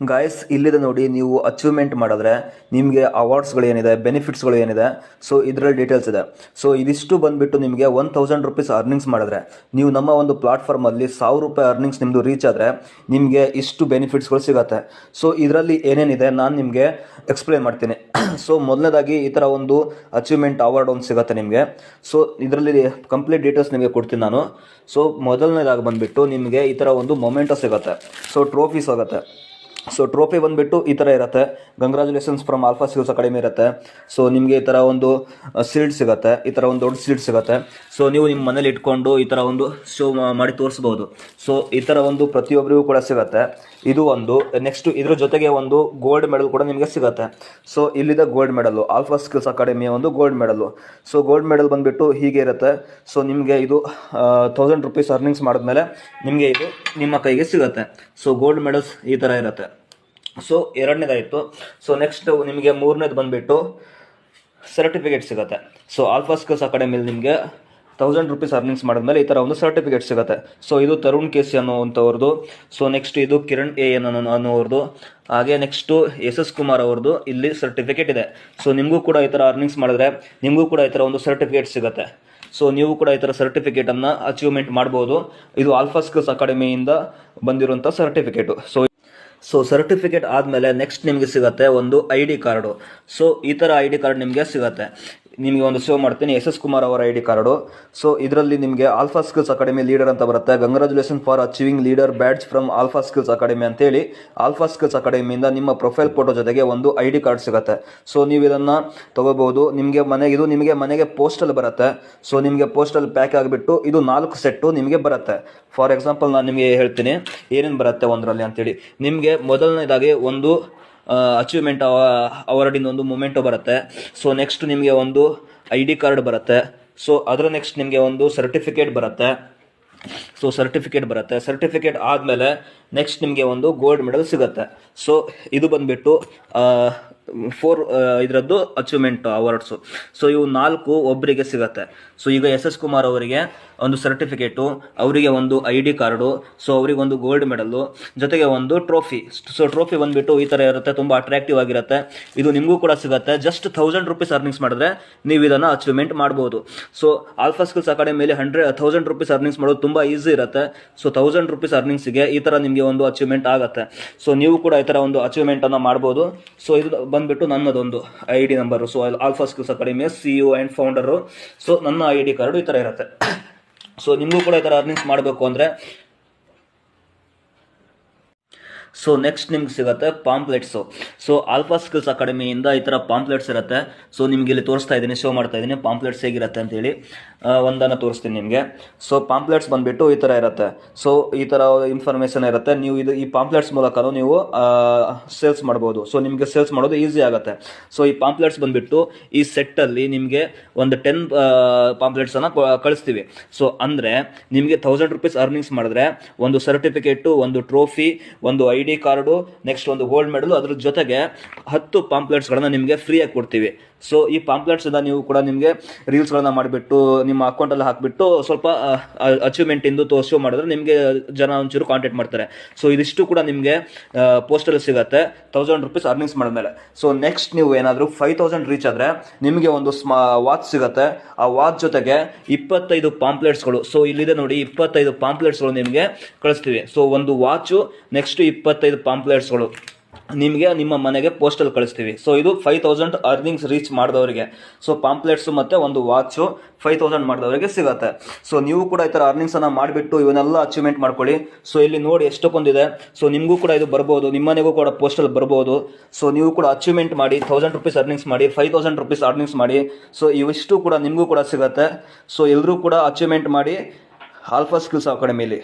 Guys ಇಲ್ಲಿದೆ ನೋಡಿ, ನೀವು ಅಚೀವ್ಮೆಂಟ್ ಮಾಡಿದ್ರೆ ನಿಮಗೆ ಅವಾರ್ಡ್ಸ್ಗಳು ಏನಿದೆ, ಬೆನಿಫಿಟ್ಸ್ಗಳು ಏನಿದೆ, ಸೊ ಇದರಲ್ಲಿ ಡೀಟೇಲ್ಸ್ ಇದೆ. ಸೊ ಇದಿಷ್ಟು ಬಂದುಬಿಟ್ಟು ನಿಮಗೆ 1000 ರೂಪೀಸ್ ಅರ್ನಿಂಗ್ಸ್ ಮಾಡಿದ್ರೆ, ನೀವು ನಮ್ಮ ಒಂದು ಪ್ಲಾಟ್ಫಾರ್ಮಲ್ಲಿ 1000 ರೂಪಾಯಿ ಅರ್ನಿಂಗ್ಸ್ ನಿಮ್ಮದು ರೀಚ್ ಆದರೆ ನಿಮಗೆ ಇಷ್ಟು ಬೆನಿಫಿಟ್ಸ್ಗಳು ಸಿಗುತ್ತೆ. ಸೊ ಇದರಲ್ಲಿ ಏನೇನಿದೆ ನಾನು ನಿಮಗೆ ಎಕ್ಸ್ಪ್ಲೇನ್ ಮಾಡ್ತೀನಿ. ಸೊ ಮೊದಲನೇದಾಗಿ ಈ ಥರ ಒಂದು ಅಚೀವ್ಮೆಂಟ್ ಅವಾರ್ಡ್ ಒಂದು ಸಿಗುತ್ತೆ ನಿಮಗೆ. ಸೊ ಇದರಲ್ಲಿ ಕಂಪ್ಲೀಟ್ ಡೀಟೇಲ್ಸ್ ನಿಮಗೆ ಕೊಡ್ತೀನಿ ನಾನು. ಸೊ ಮೊದಲನೇದಾಗಿ ಬಂದುಬಿಟ್ಟು ನಿಮಗೆ ಈ ಥರ ಒಂದು ಮೊಮೆಂಟೋ ಸಿಗುತ್ತೆ. ಸೊ ಟ್ರೋಫಿ ಸಿಗುತ್ತೆ. ಸೊ ಟ್ರೋಫಿ ಬಂದುಬಿಟ್ಟು ಈ ಥರ ಇರುತ್ತೆ, congratulations from alpha skills academy ಇರುತ್ತೆ. ಸೊ ನಿಮಗೆ ಈ ಥರ ಒಂದು ಸೀಲ್ಡ್ ಸಿಗುತ್ತೆ, ಈ ಥರ ಒಂದು ದೊಡ್ಡ ಸೀಲ್ಡ್ ಸಿಗುತ್ತೆ. ಸೊ ನೀವು ನಿಮ್ಮ ಮನೇಲಿ ಇಟ್ಕೊಂಡು ಈ ಥರ ಒಂದು ಶೋ ಮಾಡಿ ತೋರಿಸ್ಬೋದು. ಸೊ ಈ ಥರ ಒಂದು ಪ್ರತಿಯೊಬ್ಬರಿಗೂ ಕೂಡ ಸಿಗುತ್ತೆ. ಇದು ಒಂದು. ನೆಕ್ಸ್ಟು ಇದ್ರ ಜೊತೆಗೆ ಒಂದು ಗೋಲ್ಡ್ ಮೆಡಲ್ ಕೂಡ ನಿಮಗೆ ಸಿಗುತ್ತೆ. ಸೊ ಇಲ್ಲಿದೆ ಗೋಲ್ಡ್ ಮೆಡಲು, ಆಲ್ಫಾ ಸ್ಕಿಲ್ಸ್ ಅಕಾಡೆಮಿಯ ಒಂದು gold medal. So gold medal ಬಂದುಬಿಟ್ಟು ಹೀಗೆ ಇರುತ್ತೆ. ಸೊ ನಿಮಗೆ ಇದು 1000 ರೂಪೀಸ್ ಅರ್ನಿಂಗ್ಸ್ ಮಾಡಿದ್ಮೇಲೆ ನಿಮಗೆ ಇದು ನಿಮ್ಮ ಕೈಗೆ ಸಿಗುತ್ತೆ. ಸೊ ಗೋಲ್ಡ್ ಮೆಡಲ್ಸ್ ಈ ಥರ ಇರುತ್ತೆ. ಸೊ ಎರಡನೇದಾಯಿತು. ಸೊ ನೆಕ್ಸ್ಟ್ ನಿಮಗೆ ಮೂರನೇದು ಬಂದುಬಿಟ್ಟು ಸರ್ಟಿಫಿಕೇಟ್ ಸಿಗುತ್ತೆ. ಸೊ ಆಲ್ಫಾ ಸ್ಕಿಲ್ಸ್ ಅಕಾಡೆಮಿಲಿ ನಿಮಗೆ 1000 ರೂಪೀಸ್ ಅರ್ನಿಂಗ್ಸ್ ಮಾಡಿದ್ಮೇಲೆ ಈ ಥರ ಒಂದು ಸರ್ಟಿಫಿಕೇಟ್ ಸಿಗುತ್ತೆ. ಸೊ ಇದು ತರುಣ್ ಕೆಸಿ ಅನ್ನೋವಂಥವ್ರದ್ದು. ಸೊ ನೆಕ್ಸ್ಟ್ ಇದು ಕಿರಣ್ ಎನ್ ಅನ್ನೋವ್ರದ್ದು. ಹಾಗೆ ನೆಕ್ಸ್ಟು SS ಕುಮಾರ್ ಅವ್ರದ್ದು ಇಲ್ಲಿ ಸರ್ಟಿಫಿಕೇಟ್ ಇದೆ. ಸೊ ನಿಮಗೂ ಕೂಡ ಈ ಥರ ಅರ್ನಿಂಗ್ಸ್ ಮಾಡಿದ್ರೆ ನಿಮಗೂ ಕೂಡ ಈ ಥರ ಒಂದು ಸರ್ಟಿಫಿಕೇಟ್ ಸಿಗುತ್ತೆ. ಸೊ ನೀವು ಕೂಡ ಈ ಥರ ಸರ್ಟಿಫಿಕೇಟನ್ನು ಅಚೀವ್ಮೆಂಟ್ ಮಾಡ್ಬೋದು. ಇದು ಆಲ್ಫಾ ಸ್ಕಿಲ್ಸ್ ಅಕಾಡೆಮಿಯಿಂದ ಬಂದಿರುವಂಥ ಸರ್ಟಿಫಿಕೇಟು. ಸೊ ಸರ್ಟಿಫಿಕೇಟ್ ಆದಮೇಲೆ ನೆಕ್ಸ್ಟ್ ನಿಮಗೆ ಸಿಗುತ್ತೆ ಒಂದು ID ಕಾರ್ಡು. ಸೊ ಈ ಥರ ID ಕಾರ್ಡ್ ನಿಮಗೆ ಸಿಗುತ್ತೆ. ನಿಮಗೆ ಒಂದು ಶೋ ಮಾಡ್ತೀನಿ, SS ಕುಮಾರ್ ಅವರ ID ಕಾರ್ಡು. ಸೊ ಇದರಲ್ಲಿ ನಿಮಗೆ ಆಲ್ಫಾ ಸ್ಕಿಲ್ಸ್ ಅಕಾಡೆಮಿ ಲೀಡರ್ ಅಂತ ಬರುತ್ತೆ. Congratulation for achieving leader badge from alpha skills academy ಅಂತೇಳಿ ಆಲ್ಫಾ ಸ್ಕಿಲ್ಸ್ ಅಕಾಡೆಮಿಯಿಂದ ನಿಮ್ಮ ಪ್ರೊಫೈಲ್ ಫೋಟೋ ಜೊತೆಗೆ ಒಂದು ID ಕಾರ್ಡ್ ಸಿಗುತ್ತೆ. ಸೊ ನೀವು ಇದನ್ನು ತೊಗೋಬೋದು. ನಿಮಗೆ ಮನೆಗೆ ಪೋಸ್ಟಲ್ಲಿ ಬರುತ್ತೆ. ಸೊ ನಿಮಗೆ ಪೋಸ್ಟಲ್ಲಿ ಪ್ಯಾಕ್ ಆಗಿಬಿಟ್ಟು ಇದು 4 ಸೆಟ್ಟು ನಿಮಗೆ ಬರುತ್ತೆ. ಫಾರ್ ಎಕ್ಸಾಂಪಲ್ ನಾನು ನಿಮಗೆ ಹೇಳ್ತೀನಿ ಏನೇನು ಬರುತ್ತೆ ಒಂದರಲ್ಲಿ ಅಂತೇಳಿ. ನಿಮಗೆ ಮೊದಲನೇದಾಗಿ ಒಂದು ಅಚೀವ್ಮೆಂಟ್ ಅವಾರ್ಡಿಂದ ಒಂದು ಮೊಮೆಂಟೋ ಬರುತ್ತೆ. ಸೊ ನೆಕ್ಸ್ಟ್ ನಿಮಗೆ ಒಂದು ID ಕಾರ್ಡ್ ಬರುತ್ತೆ. ಸೊ ಅದರ ನೆಕ್ಸ್ಟ್ ನಿಮಗೆ ಒಂದು ಸರ್ಟಿಫಿಕೇಟ್ ಬರುತ್ತೆ. ಸರ್ಟಿಫಿಕೇಟ್ ಆದಮೇಲೆ ನೆಕ್ಸ್ಟ್ ನಿಮಗೆ ಒಂದು ಗೋಲ್ಡ್ ಮೆಡಲ್ ಸಿಗುತ್ತೆ. ಸೊ ಇದು ಬಂದುಬಿಟ್ಟು 4 ಇದರದ್ದು ಅಚೀವ್ಮೆಂಟ್ ಅವಾರ್ಡ್ಸು. ಸೊ ಇವು 4 ಒಬ್ಬರಿಗೆ ಸಿಗುತ್ತೆ. ಸೊ ಈಗ SS ಕುಮಾರ್ ಅವರಿಗೆ ಒಂದು ಸರ್ಟಿಫಿಕೇಟು, ಅವರಿಗೆ ಒಂದು ID ಕಾರ್ಡು, ಸೊ ಅವರಿಗೆ ಒಂದು ಗೋಲ್ಡ್ ಮೆಡಲ್ಲು, ಜೊತೆಗೆ ಒಂದು ಟ್ರೋಫಿ. ಸೊ ಟ್ರೋಫಿ ಬಂದುಬಿಟ್ಟು ಈ ಥರ ಇರುತ್ತೆ, ತುಂಬ ಅಟ್ರಾಕ್ಟಿವ್ ಆಗಿರುತ್ತೆ. ಇದು ನಿಮಗೂ ಕೂಡ ಸಿಗುತ್ತೆ. ಜಸ್ಟ್ 1000 ರೂಪೀಸ್ ಅರ್ನಿಂಗ್ಸ್ ಮಾಡಿದ್ರೆ ನೀವು ಇದನ್ನು ಅಚೀವ್ಮೆಂಟ್ ಮಾಡ್ಬೋದು. ಸೊ ಆಲ್ಫಾ ಸ್ಕಿಲ್ಸ್ ಅಕಾಡೆಮಿಯಲ್ಲಿ 1000 ರೂಪೀಸ್ ಅರ್ನಿಂಗ್ಸ್ ಮಾಡೋದು ತುಂಬ ಈಸಿ ಇರುತ್ತೆ. ಸೊ 1000 ರೂಪೀಸ್ ಅರ್ನಿಂಗ್ಸಿಗೆ ಈ ಥರ ನಿಮಗೆ ಒಂದು ಅಚೀವ್ಮೆಂಟ್ ಆಗುತ್ತೆ. ಸೊ ನೀವು ಕೂಡ ಈ ಥರ ಒಂದು ಅಚೀವ್ಮೆಂಟನ್ನು ಮಾಡ್ಬೋದು. ಸೊ ಇದು ಬಂದುಬಿಟ್ಟು ನನ್ನದೊಂದು ID number. So alpha skills ಅಕಾಡೆಮಿಯ CEO ಆ್ಯಂಡ್ ಫೌಂಡರು. ಸೊ ನನ್ನ ID ಕಾರ್ಡು ಈ ಥರ ಇರುತ್ತೆ. ಸೊ ನಿಮಗೂ ಕೂಡ ಈ ಥರ ಅರ್ನಿಂಗ್ಸ್ ಮಾಡಬೇಕು ಅಂದರೆ ಸೊ ನೆಕ್ಸ್ಟ್ ನಿಮ್ಗೆ ಸಿಗುತ್ತೆ ಪಾಂಪ್ಲೆಟ್ಸು. ಸೊ ಆಲ್ಫಾ ಸ್ಕಿಲ್ಸ್ ಅಕಾಡೆಮಿಯಿಂದ ಈ ಥರ ಪಾಂಪ್ಲೆಟ್ಸ್ ಇರುತ್ತೆ. ಸೊ ನಿಮ್ಗೆ ಇಲ್ಲಿ ತೋರಿಸ್ತಾ ಇದ್ದೀನಿ, ಶೋ ಮಾಡ್ತಾ ಇದ್ದೀನಿ ಪಾಂಪ್ಲೆಟ್ಸ್ ಹೇಗಿರುತ್ತೆ ಅಂತೇಳಿ. ಒಂದನ್ನು ತೋರಿಸ್ತೀನಿ ನಿಮಗೆ. ಸೊ ಪಾಂಪ್ಲೆಟ್ಸ್ ಬಂದುಬಿಟ್ಟು ಈ ಥರ ಇರುತ್ತೆ. ಸೊ ಈ ಥರ ಇನ್ಫಾರ್ಮೇಷನ್ ಇರುತ್ತೆ. ನೀವು ಈ ಪಾಂಪ್ಲೆಟ್ಸ್ ಮೂಲಕ ನೀವು ಸೇಲ್ಸ್ ಮಾಡ್ಬೋದು. ಸೊ ನಿಮಗೆ ಸೇಲ್ಸ್ ಮಾಡೋದು ಈಸಿ ಆಗುತ್ತೆ. ಸೊ ಈ ಪಾಂಪ್ಲೆಟ್ಸ್ ಬಂದುಬಿಟ್ಟು ಈ ಸೆಟ್ಟಲ್ಲಿ ನಿಮಗೆ ಒಂದು 10 ಪಾಂಪ್ಲೆಟ್ಸನ್ನು ಕಳಿಸ್ತೀವಿ. ಸೊ ಅಂದರೆ ನಿಮಗೆ 1000 ರೂಪೀಸ್ ಅರ್ನಿಂಗ್ಸ್ ಮಾಡಿದ್ರೆ ಒಂದು ಸರ್ಟಿಫಿಕೇಟು, ಒಂದು ಟ್ರೋಫಿ, ಒಂದು ID ಕಾರ್ಡು, ನೆಕ್ಸ್ಟ್ ಒಂದು ಗೋಲ್ಡ್ ಮೆಡಲ್, ಅದ್ರ ಜೊತೆಗೆ 10 ಪಾಂಪ್ಲೆಟ್ಸ್ಗಳನ್ನು ನಿಮಗೆ ಫ್ರೀಯಾಗಿ ಕೊಡ್ತೀವಿ. ಸೊ ಈ ಪಾಂಪ್ಲೆಟ್ಸಿಂದ ನೀವು ಕೂಡ ನಿಮಗೆ ರೀಲ್ಸ್ಗಳನ್ನ ಮಾಡಿಬಿಟ್ಟು ನಿಮ್ಮ ಅಕೌಂಟಲ್ಲಿ ಹಾಕಿಬಿಟ್ಟು ಸ್ವಲ್ಪ ಅಚೀವ್ಮೆಂಟಿಂದು ಶೋ ಮಾಡಿದ್ರೆ ನಿಮಗೆ ಜನ ಒಂಚೂರು ಕಾಂಟ್ಯಾಕ್ಟ್ ಮಾಡ್ತಾರೆ. ಸೊ ಇದಿಷ್ಟು ಕೂಡ ನಿಮಗೆ ಪೋಸ್ಟಲ್ಲಿ ಸಿಗುತ್ತೆ 1000 ರೂಪೀಸ್ ಅರ್ನಿಂಗ್ಸ್ ಮಾಡಿದ್ಮೇಲೆ. ಸೊ ನೆಕ್ಸ್ಟ್ ನೀವು ಏನಾದರೂ 5000 ರೀಚ್ ಆದರೆ ನಿಮಗೆ ಒಂದು ವಾಚ್ ಸಿಗುತ್ತೆ. ಆ ವಾಚ್ ಜೊತೆಗೆ 25 ಪಾಂಪ್ಲೆಟ್ಸ್ಗಳು. ಸೊ ಇಲ್ಲಿದೆ ನೋಡಿ, 25 ಪಾಂಪ್ಲೆಟ್ಸ್ಗಳು ನಿಮಗೆ ಕಳಿಸ್ತೀವಿ. ಸೊ ಒಂದು ವಾಚು, ನೆಕ್ಸ್ಟ್ 25 ಪಾಂಪ್ಲೆಟ್ಸ್ಗಳು ನಿಮಗೆ ನಿಮ್ಮ ಮನೆಗೆ ಪೋಸ್ಟಲ್ಲಿ ಕಳಿಸ್ತೀವಿ. ಸೊ ಇದು 5000 ಅರ್ನಿಂಗ್ಸ್ ರೀಚ್ ಮಾಡಿದವರಿಗೆ. ಸೊ ಪಾಂಪ್ಲೆಟ್ಸು ಮತ್ತು ಒಂದು ವಾಚು 5000 ಮಾಡಿದವರಿಗೆ ಸಿಗುತ್ತೆ. ಸೊ ನೀವು ಕೂಡ ಈ ಥರ ಅರ್ನಿಂಗ್ಸನ್ನು ಮಾಡಿಬಿಟ್ಟು ಇವನ್ನೆಲ್ಲ ಅಚೀವ್ಮೆಂಟ್ ಮಾಡ್ಕೊಳ್ಳಿ. ಸೊ ಇಲ್ಲಿ ನೋಡಿ ಎಷ್ಟೊಂದಿದೆ. ಸೊ ನಿಮಗೂ ಕೂಡ ಇದು ಬರ್ಬೋದು, ನಿಮ್ಮ ಮನೆಗೂ ಕೂಡ ಪೋಸ್ಟಲ್ಲಿ ಬರ್ಬೋದು. ಸೊ ನೀವು ಕೂಡ ಅಚೀವ್ಮೆಂಟ್ ಮಾಡಿ 1000 ರೂಪೀಸ್ ಅರ್ನಿಂಗ್ಸ್ ಮಾಡಿ, 5000 ರೂಪೀಸ್ ಅರ್ನಿಂಗ್ಸ್ ಮಾಡಿ. ಸೊ ಇವಿಷ್ಟು ಕೂಡ ನಿಮಗೂ ಕೂಡ ಸಿಗುತ್ತೆ. ಸೊ ಎಲ್ಲರೂ ಕೂಡ ಅಚೀವ್ಮೆಂಟ್ ಮಾಡಿ ಆಲ್ಫಾ ಸ್ಕಿಲ್ಸ್ ಅಕಾಡೆಮಿಲಿ.